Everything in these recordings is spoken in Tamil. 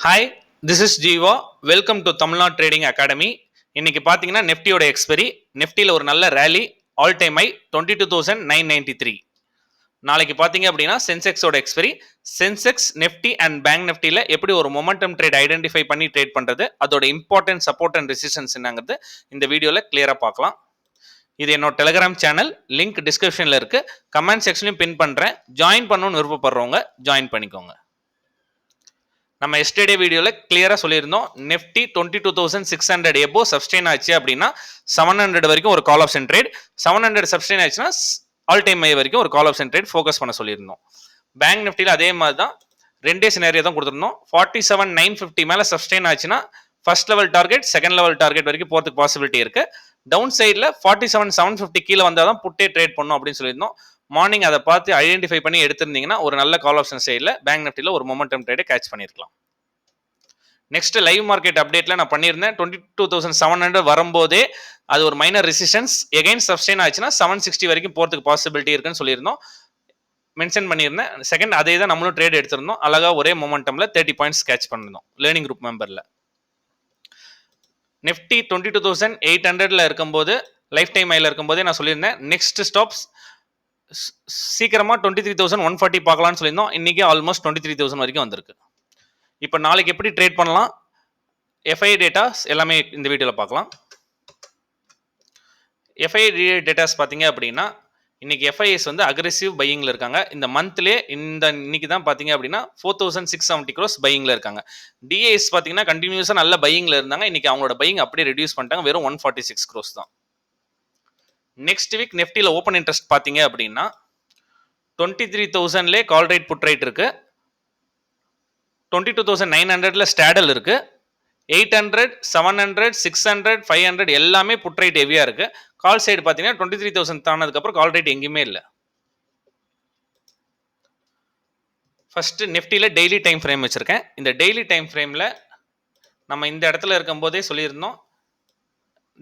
Hi, this is Jeeva. Welcome to Tamil Nadu trading academy. இன்னைக்கு பார்த்தீங்கன்னா நிஃப்டியோட எக்ஸ்பெரி. நிஃப்டியில் ஒரு நல்ல ரேலி, ஆல் டைம் ஹை 22,993. நாளைக்கு பார்த்தீங்க அப்படின்னா சென்செக்ஸோட expiry. Sensex, Nifty and bank நிஃப்டியில் எப்படி ஒரு மொமெண்டம் ட்ரேட் ஐடென்டிஃபை பண்ணி ட்ரேட் பண்ணுறது, அதோட இம்பார்ட்டன்ட் சப்போர்ட் அண்ட் ரெசிஸ்டன்ஸ் என்னங்கிறது இந்த வீடியோவில் கிளியராக பார்க்கலாம். இது என்னோட டெலிகிராம் சேனல், லிங்க் டிஸ்கிரிப்ஷனில் இருக்குது. கமெண்ட் செக்ஷன்லையும் பின் பண்ணுறேன். ஜாயின் பண்ணணும்னு விருப்பப்படுறவங்க ஜாயின் பண்ணிக்கோங்க. நம்ம எஸ்டர்டே வீடியோவில் கிளியராக சொல்லியிருந்தோம், நிஃப்டி 22,600 எபோ சப்ஸ்டெயின் ஆச்சு அப்படின்னா 700 வரைக்கும் ஒரு கால் ஆப்ஷன் ட்ரேட், 700 சப்ஸ்டெயின் ஆச்சுன்னா ஆல் டைம் ஹை வரைக்கும் ஒரு கால் ஆப்ஷன் ட்ரேட் ஃபோக்கஸ் பண்ண சொல்லியிருந்தோம். பேங்க் நிஃப்டியில் அதே மாதிரி தான் ரெண்டே சினாரியோ தான் கொடுத்துருந்தோம். 47,950 மேலே சப்ஸ்டெயின் ஆச்சுன்னா first level target, second level target வரைக்கும் போகிறதுக்கு பாசிபிலிட்டி இருக்கு. டவுன் சைடில் 47,750 கீழே வந்தால் தான் புட்டே ட்ரேட் பண்ணணும் அப்படின்னு சொல்லியிருந்தோம். மார்னிங் அதை பார்த்து ஐடென்டிஃபை பண்ணி எடுத்திருந்தீங்கன்னா ஒரு நல்ல கால் ஆப்ஷன் சைடில் பேங்க் நிஃப்டியில் ஒரு மொமெண்டம் ட்ரேடை கேட்ச் பண்ணியிருக்கலாம். நெக்ஸ்ட் லைவ் மார்க்கெட் அப்டேட்ல நான் பண்ணியிருந்தேன். 22,700 வரும்போதே அது ஒரு மைனர் ரெசிஸ்டன்ஸ், எகைன் சப்ஸ்டெயின் ஆச்சுன்னா 760 வரைக்கும் போகிறதுக்கு பாசிபிலிட்டி இருக்குன்னு சொல்லியிருந்தோம், மென்ஷன் பண்ணியிருந்தேன். செகண்ட் அதே தான் நம்மளும் ட்ரேட் எடுத்திருந்தோம். அழகா ஒரே மொமெண்டம்ல 30 பாயிண்ட்ஸ் கேட்ச் பண்ணிருந்தோம் லேர்னிங் குரூப் மெம்பர்ல. நிஃப்டி 22,800ல இருக்கும்போது, லைஃப் டைம் ஹைல இருக்கும்போதே நான் சொல்லியிருந்தேன் நெக்ஸ்ட் ஸ்டாப்ஸ் சீக்கிரமா 23,140 பார்க்கலாம்னு சொல்லியிருந்தோம். இன்னைக்கு ஆல்மோஸ்ட் 23,000 வரைக்கும் வந்திருக்கு. இப்போ நாளைக்கு எப்படி ட்ரேட் பண்ணலாம், எஃப்ஐ டேட்டாஸ் எல்லாமே இந்த வீடியோவில் பார்க்கலாம். எஃப்ஐ டேட்டாஸ் பார்த்தீங்க அப்படின்னா இன்னைக்கு எஃப்ஐஎஸ் வந்து அக்ரெசிவ் பையிங்கில் இருக்காங்க. இந்த மந்த்லேயே இன்னைக்கு தான் பார்த்தீங்க அப்படின்னா 4,670 crores பையிங்கில் இருக்காங்க. டிஏஎஸ் பார்த்தீங்கன்னா கண்டினியூஸாக நல்ல பையிங்கில் இருந்தாங்க. இன்னைக்கு அவங்களோட பையிங் அப்படியே ரெடியூஸ் பண்ணிட்டாங்க, வெறும் 146 crores தான். நெக்ஸ்ட் வீக் நிஃப்டியில் ஓப்பன் இன்ட்ரெஸ்ட் பார்த்தீங்க அப்படின்னா 23,000லே கால் ரைட் புட் ரைட் இருக்கு, 22,900ல ஸ்டாடல் இருக்கு, 800, 700, 600, 500 எல்லாமே புட் ரைட் ஹெவியா இருக்கு. கால் சைடு பார்த்தீங்கன்னா 23,000 தானதுக்கு அப்புறம் கால் ரைட் எங்கேயுமே இல்லை. ஃபர்ஸ்ட் நிஃப்டியில் டெய்லி டைம் ஃப்ரேம் வச்சிருக்கேன். இந்த டெய்லி டைம் ஃப்ரேமில் நம்ம இந்த இடத்துல இருக்கும் போதே சொல்லியிருந்தோம்,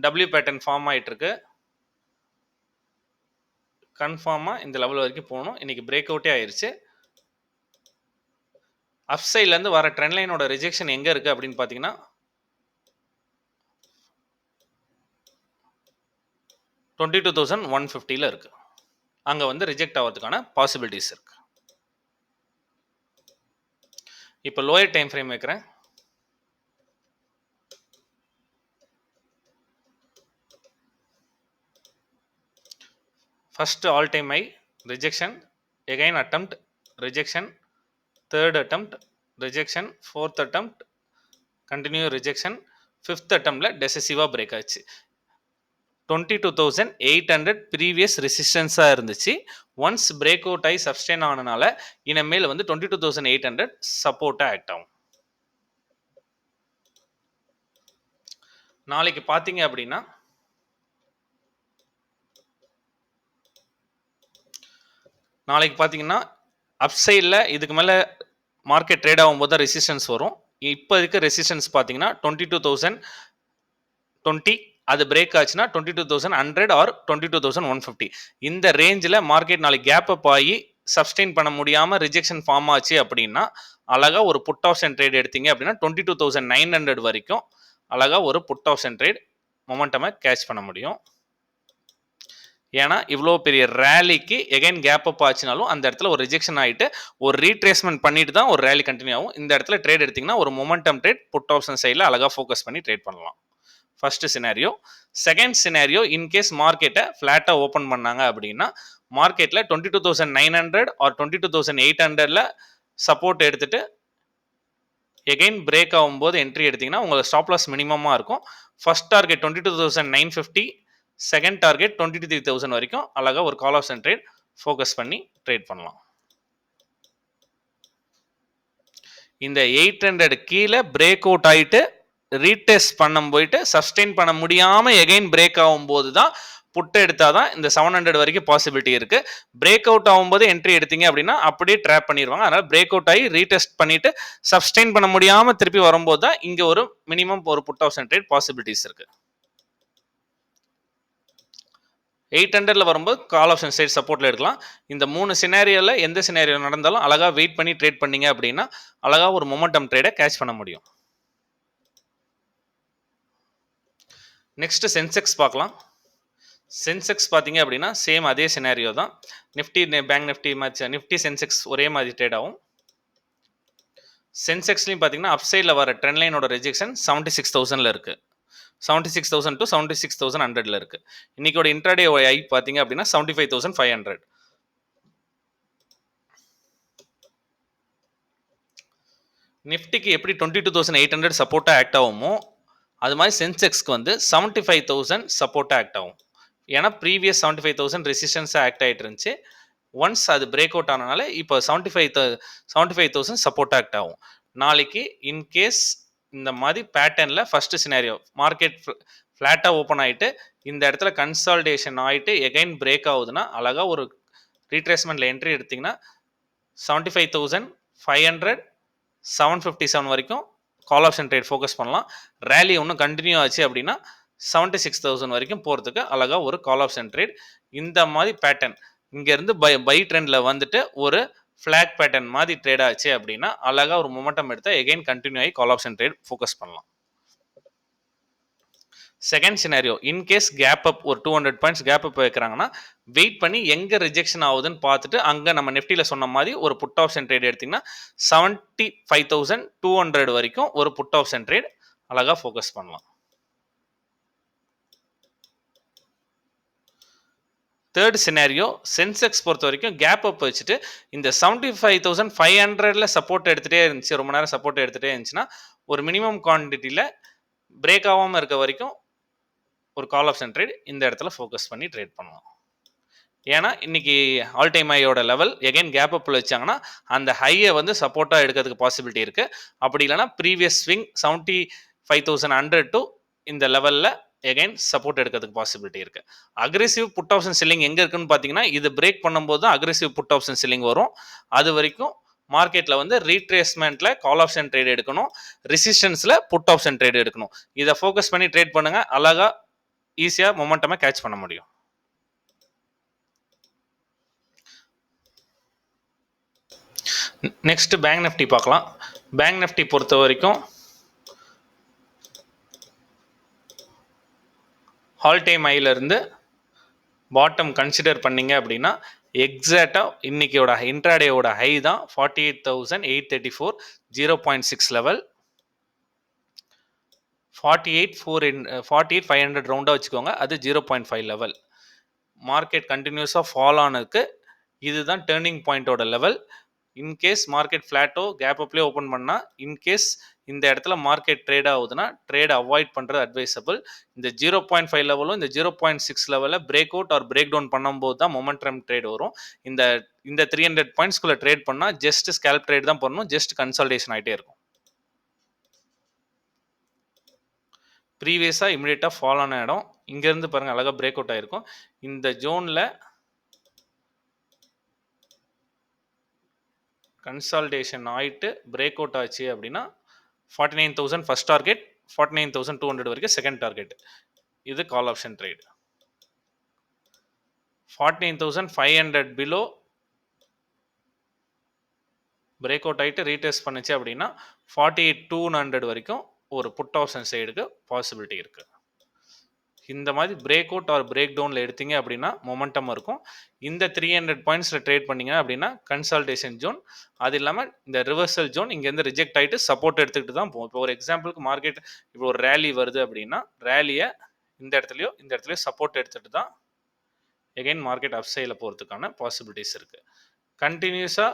டபிள்யூ பேட்டர்ன் ஃபார்ம் ஆகிட்டு இருக்கு, கன்ஃபார்மாக இந்த லெவல் வரைக்கும் போகணும். இன்னைக்கு பிரேக் அவுட்டே ஆயிடுச்சு. அப் சைட்லேருந்து வர ட்ரெண்ட் லைனோட ரிஜெக்ஷன் எங்கே இருக்குது அப்படின்னு பார்த்தீங்கன்னா 22,150ல இருக்கு. அங்கே வந்து ரிஜெக்ட் ஆகிறதுக்கான பாசிபிலிட்டிஸ் இருக்கு. இப்போ லோயர் டைம் ஃப்ரேம் வைக்கிறேன். First all time high rejection, again attempt rejection, third attempt rejection, fourth attempt continue rejection, fifth அட்டெம்ப்ட்ல டெசிசிவாக பிரேக் ஆச்சு. 22,800 ப்ரீவியஸ் ரெசிஸ்டன்ஸாக இருந்துச்சு. ஒன்ஸ் பிரேக் அவுட் ஆகி சப்ஸ்டெயின் ஆனனால இனிமேல் வந்து 22,800 சப்போர்ட்டாக ஆக்ட் ஆகும். நாளைக்கு பார்த்தீங்க அப்படின்னா அப்சைடில் இதுக்கு மேலே மார்க்கெட் ட்ரேட் ஆகும்போது தான் ரெசிஸ்டன்ஸ் வரும். இப்போ இருக்க ரெசிஸ்டன்ஸ் பார்த்தீங்கன்னா 22,020, அது பிரேக் ஆச்சுன்னா 22,100 ஆர் 22,150. இந்த ரேஞ்சில் மார்க்கெட் நாளைக்கு கேப் அப் ஆகி சப்ஸ்டெயின் பண்ண முடியாமல் ரிஜெக்ஷன் ஃபார்ம் ஆச்சு அப்படின்னா அழகா ஒரு புட் ஆப்ஷன் ட்ரேட் எடுத்தீங்க அப்படின்னா 22,900 வரைக்கும் அழகா ஒரு புட் ஆப்ஷன் ட்ரேட் மொமெண்டமை கேட்ச் பண்ண முடியும். ஏன்னா இவ்வளோ பெரிய ரேலிக்கு எகைன் கேப் அப் ஆச்சுனாலும் அந்த இடத்துல ஒரு ரிஜெக்ஷன் ஆகிட்டு ஒரு ரீட்ரேஸ்மெண்ட் பண்ணிட்டு தான் ஒரு ரேலி கண்டினியூ ஆகும். இந்த இடத்துல ட்ரேட் எடுத்தீங்கன்னா ஒரு மொமெண்டம் ட்ரேட் புட் ஆப்ஷன் சைடில் அழகாக ஃபோக்கஸ் பண்ணி ட்ரேட் பண்ணலாம். First scenario. Second scenario, in case மார்க்கெட்டை ஃப்ளாட்டாக ஓப்பன் பண்ணாங்க அப்படின்னா மார்க்கெட்டில் 22,900 ஆர் 22,800ல சப்போர்ட் எடுத்துட்டு எகைன் பிரேக் ஆகும்போது என்ட்ரி எடுத்தீங்கன்னா உங்களுக்கு ஸ்டாப் லாஸ் மினிமமாக இருக்கும். ஃபர்ஸ்ட் டார்கெட் 22,950, செகண்ட் டார்கெட் 23,000 வரைக்கும் அழகாக ஒரு கால் ஆப்ஷன் ட்ரேட் ஃபோக்கஸ் பண்ணி ட்ரேட் பண்ணலாம். இந்த 800 கீழே பிரேக் அவுட் ஆகிட்டு ரீடெஸ்ட் பண்ண போயிட்டு சஸ்டெயின் பண்ண முடியாமல் எகைன் பிரேக் ஆகும்போது தான் புட்டு எடுத்தால் தான் இந்த 700 வரைக்கும் பாசிபிலிட்டி இருக்குது. பிரேக் அவுட் ஆகும்போது என்ட்ரி எடுத்தீங்க அப்படின்னா அப்படியே ட்ராப் பண்ணிடுவாங்க. அதனால் பிரேக் அவுட் ஆகி ரீடெஸ்ட் பண்ணிட்டு சஸ்டெயின் பண்ண முடியாமல் திருப்பி வரும்போது தான் இங்கே ஒரு மினிமம் ஒரு புட் ஆப்ஷன் ட்ரேட் பாசிபிலிட்டிஸ் இருக்குது. 800ல வரும்போது கால் ஆப்ஷன் சைடு சப்போர்ட்ல எடுக்கலாம். இந்த 3 சினாரியோல எந்த சினாரியோ நடந்தாலும் அழகா வெயிட் பண்ணி ட்ரேட் பண்ணீங்க அப்படின்னா அழகா ஒரு மொமெண்டம் ட்ரேடை கேட்ச் பண்ண முடியும். நெக்ஸ்ட் சென்செக்ஸ் பார்க்கலாம். சென்செக்ஸ் பார்த்தீங்க அப்படின்னா சேம் அதே சினாரியோ தான். Nifty bank Nifty Nifty Sensex ஒரே மாதிரி ட்ரேட் ஆகும். சென்செக்ஸ்லையும் பார்த்தீங்கன்னா அப்சைடில் வர ட்ரெண்ட் லைனோட ரிஜெக்ஷன் 76,000ல இருக்கு. 76,000 to 76,100ல இருக்கு. இன்னைக்கோட இன்ட்ராடே ஐ பார்த்தீங்க அப்படின்னா 75,500. நிஃப்டிக்கு எப்படி 22,800 சப்போர்ட்டாக ஆக்ட் ஆகுமோ அது மாதிரி சென்செக்ஸ்க்கு வந்து 75,000 சப்போர்ட்டாக ஆக்ட் ஆகும். ஏன்னா ப்ரீவியஸ் 75,000 ரெசிஸ்டன்ஸாக ஆக்ட் ஆகிட்டு இருந்துச்சு. ஒன்ஸ் அது பிரேக் அவுட் ஆனனால இப்போ 75,000 சப்போர்ட் ஆக்ட் ஆகும். நாளைக்கு இன்கேஸ் இந்த மாதிரி பேட்டர்னில் ஃபர்ஸ்ட் சினாரியோ மார்க்கெட் ஃப்ளாட்டாக ஓப்பன் ஆகிட்டு இந்த இடத்துல கன்சால்டேஷன் ஆகிட்டு எகைன் பிரேக் ஆகுதுன்னா அழகாக ஒரு ரீட்ரேஸ்மெண்ட்டில் என்ட்ரி எடுத்திங்கன்னா 75,500 757 வரைக்கும் கால் ஆப்ஷன் ட்ரேட் ஃபோக்கஸ் பண்ணலாம். ரேலி இன்னும் கண்டினியூ ஆச்சு அப்படின்னா 76,000 வரைக்கும் போகிறதுக்கு அழகாக ஒரு கால் ஆப்ஷன் ட்ரேட். இந்த மாதிரி பேட்டர்ன் இங்கேருந்து பை ட்ரெண்டில் வந்துட்டு ஒரு ஃப்ளாக் பேட்டர்ன் மாதிரி ட்ரேட் ஆச்சு அப்படின்னா அழகாக ஒரு மொமெண்டம் எடுத்தால் எகைன் கண்டினியூ ஆகி கால் ஆப்ஷன் ட்ரேட் ஃபோக்கஸ் பண்ணலாம். Second scenario in case gap up ஒரு 200 பாயிண்ட்ஸ் கேப் அப் வைக்கிறாங்கன்னா வெயிட் பண்ணி எங்கே ரிஜெக்ஷன் ஆகுதுன்னு பார்த்துட்டு அங்கே நம்ம நிஃப்டியில் சொன்ன மாதிரி ஒரு புட் ஆப்ஷன் ட்ரேட் எடுத்திங்கன்னா 75,200 வரைக்கும் ஒரு புட் ஆப்ஷன் ட்ரேட் அழகாக ஃபோக்கஸ் பண்ணலாம். தேர்ட் சினாரியோ சென்செக்ஸ் பொறுத்த வரைக்கும் கேப் அப் வச்சுட்டு இந்த 75,500ல சப்போர்ட் எடுத்துகிட்டே இருந்துச்சு, ரொம்ப நேரம் சப்போர்ட் எடுத்துகிட்டே இருந்துச்சுன்னா ஒரு மினிமம் குவான்டிட்டியில் பிரேக் ஆகாமல் இருக்க வரைக்கும் ஒரு கால் ஆப்ஷன் ட்ரேட் இந்த இடத்துல ஃபோக்கஸ் பண்ணி ட்ரேட் பண்ணலாம். ஏன்னா இன்னைக்கு ஆல் டைம் ஹையோட லெவல் எகைன் கேப் அப்பில் வச்சாங்கன்னா அந்த ஹையை வந்து சப்போர்ட்டாக எடுக்கிறதுக்கு பாசிபிலிட்டி இருக்குது. அப்படி இல்லைனா ப்ரீவியஸ் ஸ்விங் 75,100 டு இந்த லெவலில் எகைன் சப்போர்ட் எடுக்கிறதுக்கு பாசிபிலிட்டி இருக்குது. அக்ரெசிவ் புட் ஆப்ஷன் செல்லிங் எங்கே இருக்குன்னு பார்த்தீங்கன்னா இது பிரேக் பண்ணும்போது தான் அக்ரெசிவ் புட் ஆப்ஷன் செல்லிங் வரும். அது வரைக்கும் மார்க்கெட்டில் வந்து ரீட்ரேஸ்மெண்ட்டில் கால் ஆப்ஷன் ட்ரேட் எடுக்கணும், ரெசிஸ்டன்ஸில் புட் ஆப்ஷன் ட்ரேட் எடுக்கணும். இதை ஃபோக்கஸ் பண்ணி ட்ரேட் பண்ணுங்கள், அழகாக ஈஸியாக மொமெண்டமாக கேட்ச் பண்ண முடியும். நெக்ஸ்ட் பேங்க் நிஃப்டி பார்க்கலாம். பேங்க் நிஃப்டி பொறுத்த வரைக்கும் ஆல் டைம் ஹையிலிருந்து பாட்டம் கன்சிடர் பண்ணிங்க அப்படின்னா எக்ஸாக்டாக இன்னைக்கோட இன்ட்ராடேயோட ஹை தான் 48,834 0.6 லெவல். 48,500 ரவுண்டாக வச்சுக்கோங்க, அது 0.5 லெவல். மார்க்கெட் கண்டினியூஸாக ஃபால் ஆனதுக்கு இதுதான் டேர்னிங் பாயிண்டோட லெவல். இன்கேஸ் மார்க்கெட் ஃப்ளாட்டோ கேப் அப்லேயே ஓப்பன் பண்ணால் இன்கேஸ் இந்த இடத்துல மார்க்கெட் ட்ரேட் ஆகுதுன்னா ட்ரேட் அவாய்ட் பண்ணுறது அட்வைசபிள். இந்த 0.5 லெவலும் இந்த 0.6 லெவலில் break out or break down பண்ணும்போது தான் மொமெண்டம் ட்ரேட் வரும். இந்த 300 பாயிண்ட்ஸ்குள்ளே ட்ரேட் பண்ணால் ஜஸ்ட் ஸ்கேல்ப் ட்ரேட் தான் பண்ணணும், ஜஸ்ட் கன்சல்டேஷன் ஆகிட்டே இருக்கும். ப்ரீவியஸாக இமிடியேட்டாக ஃபால் ஆன இடம் இங்கேருந்து பாருங்கள் அழகாக பிரேக் அவுட் ஆகிருக்கும். இந்த ஜோனில் கன்சால்டேஷன் ஆகிட்டு பிரேக் அவுட் ஆச்சு அப்படின்னா 49,000 ஃபர்ஸ்ட் டார்கெட், 49,200 வரைக்கும் செகண்ட் டார்கெட். இது கால் option trade. 49,500 below break out ஆகிட்டு ரீடெஸ்ட் பண்ணுச்சு அப்படின்னா 48,200 வரைக்கும் ஒரு புட் ஆப்ஷன் சைடுக்கு பாசிபிலிட்டி இருக்குது. இந்த மாதிரி பிரேக் அவுட் ஆர் பிரேக் டவுனில் எடுத்தீங்க அப்படின்னா மொமெண்டம் இருக்கும். இந்த 300 பாயிண்ட்ஸில் ட்ரேட் பண்ணிங்க அப்படின்னா கன்சல்டேஷன் ஜோன், அது இல்லாமல் இந்த ரிவர்சல் ஜோன் இங்கேருந்து ரிஜெக்ட் ஆகிட்டு சப்போர்ட் எடுத்துக்கிட்டு தான் போகும். இப்போ ஒரு எக்ஸாம்பிளுக்கு மார்க்கெட் இப்போ ஒரு ரேலி வருது அப்படின்னா ரேலியை இந்த இடத்துலையோ சப்போர்ட் எடுத்துகிட்டு தான் எகைன் மார்க்கெட் அப் சைடில் போகிறதுக்கான பாசிபிலிட்டிஸ் இருக்குது. கண்டினியூஸாக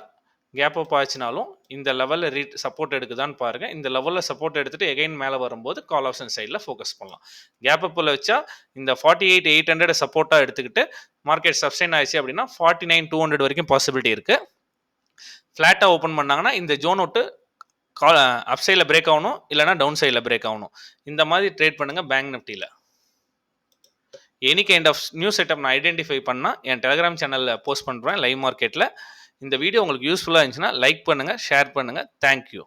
கேப் அப் ஆச்சுனாலும் இந்த லெவலில் சப்போர்ட் எடுக்குதான்னு பாருங்கள். இந்த லெவலில் சப்போர்ட் எடுத்துகிட்டு எகைன் மேலே வரும்போது கால் ஆப்ஷன் சைடில் ஃபோக்கஸ் பண்ணலாம். கேப் அப்பில் வச்சா இந்த 48,800 சப்போர்ட்டாக எடுத்துக்கிட்டு மார்க்கெட் சப்ஸ்டைன் ஆயிடுச்சு அப்படின்னா 49,200 வரைக்கும் பாசிபிலிட்டி இருக்குது. ஃப்ளாட்டாக ஓப்பன் பண்ணாங்கன்னா இந்த ஜோன் விட்டு அப் சைடில் பிரேக் ஆகணும், இல்லைனா டவுன் சைடில் பிரேக் ஆகணும். இந்த மாதிரி ட்ரேட் பண்ணுங்கள் பேங்க் நிஃப்டியில். Any kind of new setup நான் ஐடென்டிஃபை பண்ணால் என் டெலிகிராம் சேனலில் போஸ்ட் பண்ணுறேன் லைவ் மார்க்கெட்டில். இந்த வீடியோ உங்களுக்கு யூஸ்ஃபுல்லாக இருந்துச்சுன்னா லைக் பண்ணுங்கள், ஷேர் பண்ணுங்கள். தேங்க்யூ.